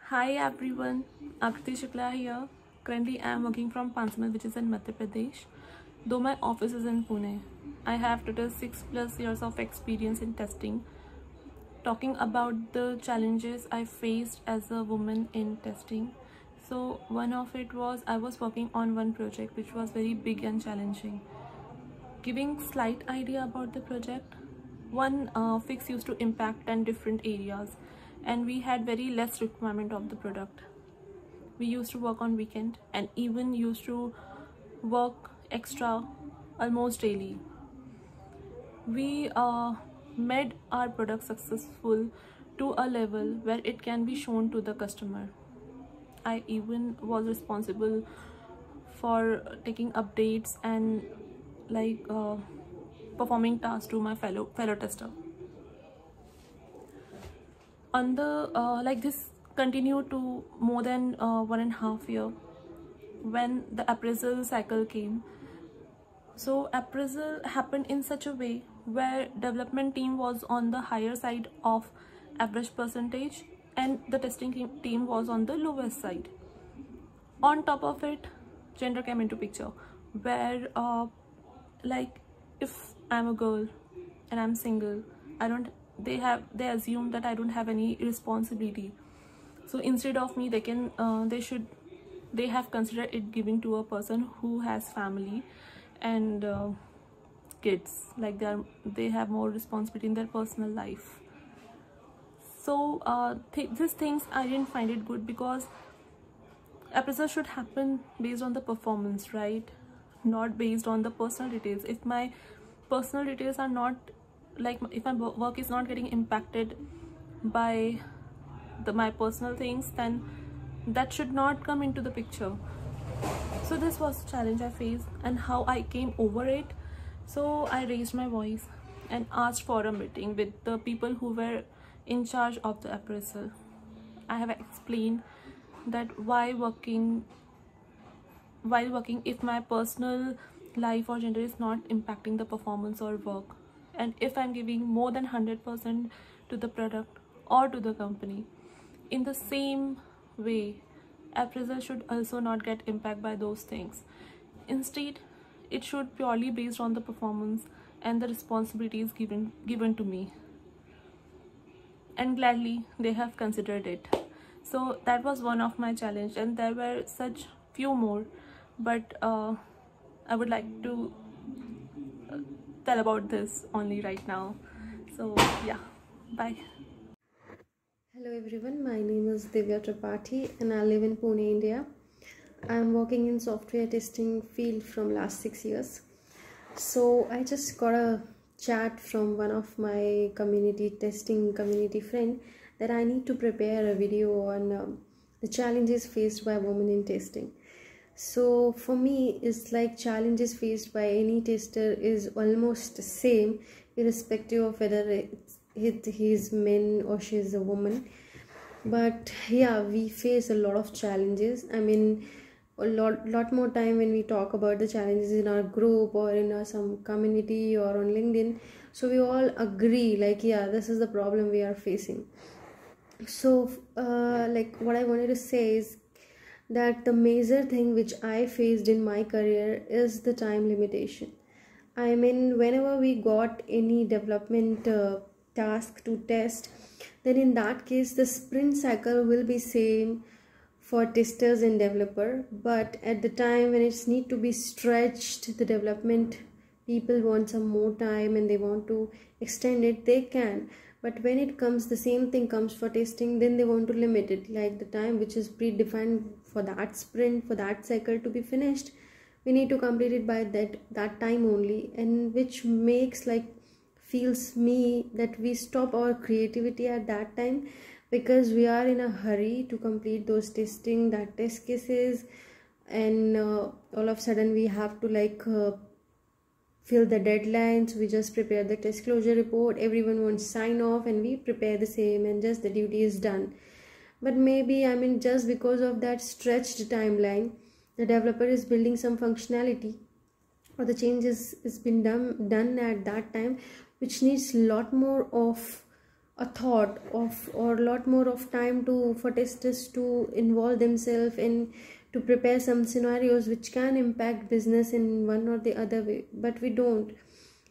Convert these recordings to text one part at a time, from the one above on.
Hi everyone, Aakruti Shukla here. Currently I am working from Pansamal, which is in Madhya Pradesh. Though my office is in Pune, I have total 6+ years of experience in testing. Talking about the challenges I faced as a woman in testing. So one of it was I was working on one project which was very big and challenging. Giving slight idea about the project, one fix used to impact 10 different areas and we had very less requirement of the product. We used to work on weekend and even used to work extra almost daily. We made our product successful to a level where it can be shown to the customer. I even was responsible for taking updates and performing tasks to my fellow tester. On the this continued to more than 1.5 years when the appraisal cycle came. So appraisal happened in such a way where development team was on the higher side of average percentage and the testing team was on the lowest side. On top of it, gender came into picture where if I'm a girl and I'm single, they assume that I don't have any responsibility. So instead of me, they have considered it giving to a person who has family and kids, like they have more responsibility in their personal life. So these things I didn't find it good, because appraisal should happen based on the performance, right? Not based on the personal details. If my personal details are not, if my work is not getting impacted by my personal things, then that should not come into the picture. So this was the challenge I faced and how I came over it. So I raised my voice and asked for a meeting with the people who were in charge of the appraisal. I have explained that while working, if my personal life or gender is not impacting the performance or work, and if I'm giving more than 100% to the product or to the company, in the same way, appraisal should also not get impacted by those things. Instead, it should purely based on the performance and the responsibilities given to me. And gladly they have considered it. So that was one of my challenge, and there were such few more, but I would like to tell about this only right now. So yeah, bye. Hello everyone, my name is Divya Tripathi and I live in Pune, India. I am working in software testing field from last 6 years. So I just got a chat from one of my testing community friend that I need to prepare a video on the challenges faced by women in testing. So for me, it's like challenges faced by any tester is almost the same, irrespective of whether he's men or she's a woman. But yeah, we face a lot of challenges. I mean, a lot more time when we talk about the challenges in our group or in some community or on LinkedIn, so we all agree yeah, this is the problem we are facing. So what I wanted to say is that the major thing which I faced in my career is the time limitation. I mean, whenever we got any development task to test, then in that case the sprint cycle will be same for testers and developer, but at the time when it's need to be stretched, the development people want some more time and they want to extend it, they can. But when it comes, the same thing comes for testing, then they want to limit it, like the time which is predefined for that sprint, for that cycle to be finished, we need to complete it by that time only, and which makes feels me that we stop our creativity at that time, because we are in a hurry to complete those that test cases, and all of a sudden we have to fill the deadlines. We just prepare the test closure report, everyone wants sign off, and we prepare the same, and just the duty is done. But maybe, I mean, just because of that stretched timeline, the developer is building some functionality or the changes is been done at that time, which needs a lot more of a thought of, or a lot more of time for testers to involve themselves in to prepare some scenarios which can impact business in one or the other way, but we don't.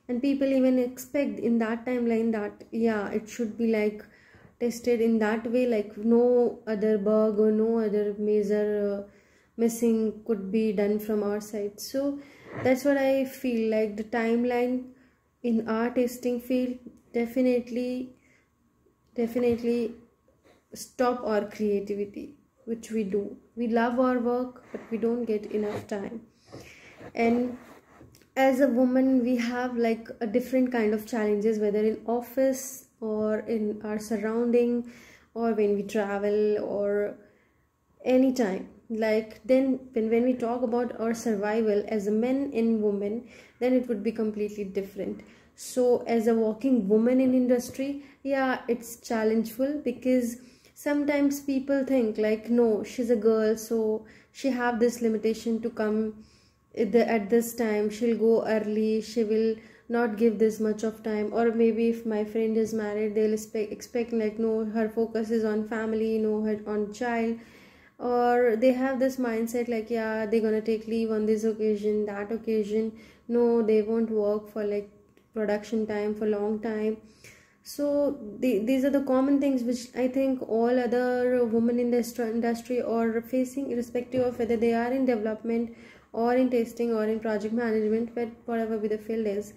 And people even expect in that timeline that yeah, it should be like tested in that way, like no other bug or no other major missing could be done from our side. So that's what I feel like. The timeline in our testing field definitely stop our creativity, which we do. We love our work, but we don't get enough time. And as a woman, we have like a different kind of challenges, whether in office or in our surrounding, or when we travel, or anytime. Like then when we talk about our survival as a men and women, then it would be completely different. So as a working woman in industry, yeah, it's challengeful, because sometimes people think like, no, she's a girl, so she have this limitation to come at this time, she'll go early, she will not give this much of time. Or maybe if my friend is married, they'll expect like, no, her focus is on family, no, her on child. Or they have this mindset like, yeah, they're gonna take leave on this occasion, that occasion, no, they won't work for like production time for long time. So these are the common things which I think all other women in the industry are facing, irrespective of whether they are in development or in testing or in project management, but whatever the field is.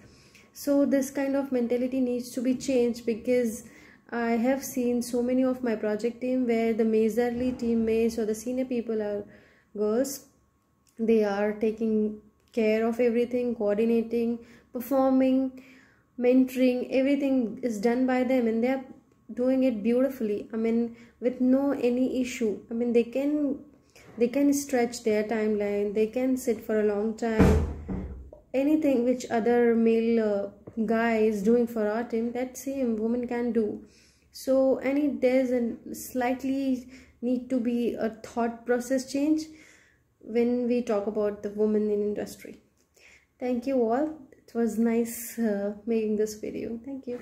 So this kind of mentality needs to be changed, because I have seen so many of my project team where the majorly teammates or the senior people are girls. They are taking care of everything, coordinating, performing, mentoring, everything is done by them, and they are doing it beautifully. I mean, with no any issue. I mean, they can stretch their timeline, they can sit for a long time. Anything which other male guy is doing for our team, that same woman can do. So there's a slightly need to be a thought process change when we talk about the women in industry. Thank you all. It was nice making this video. Thank you.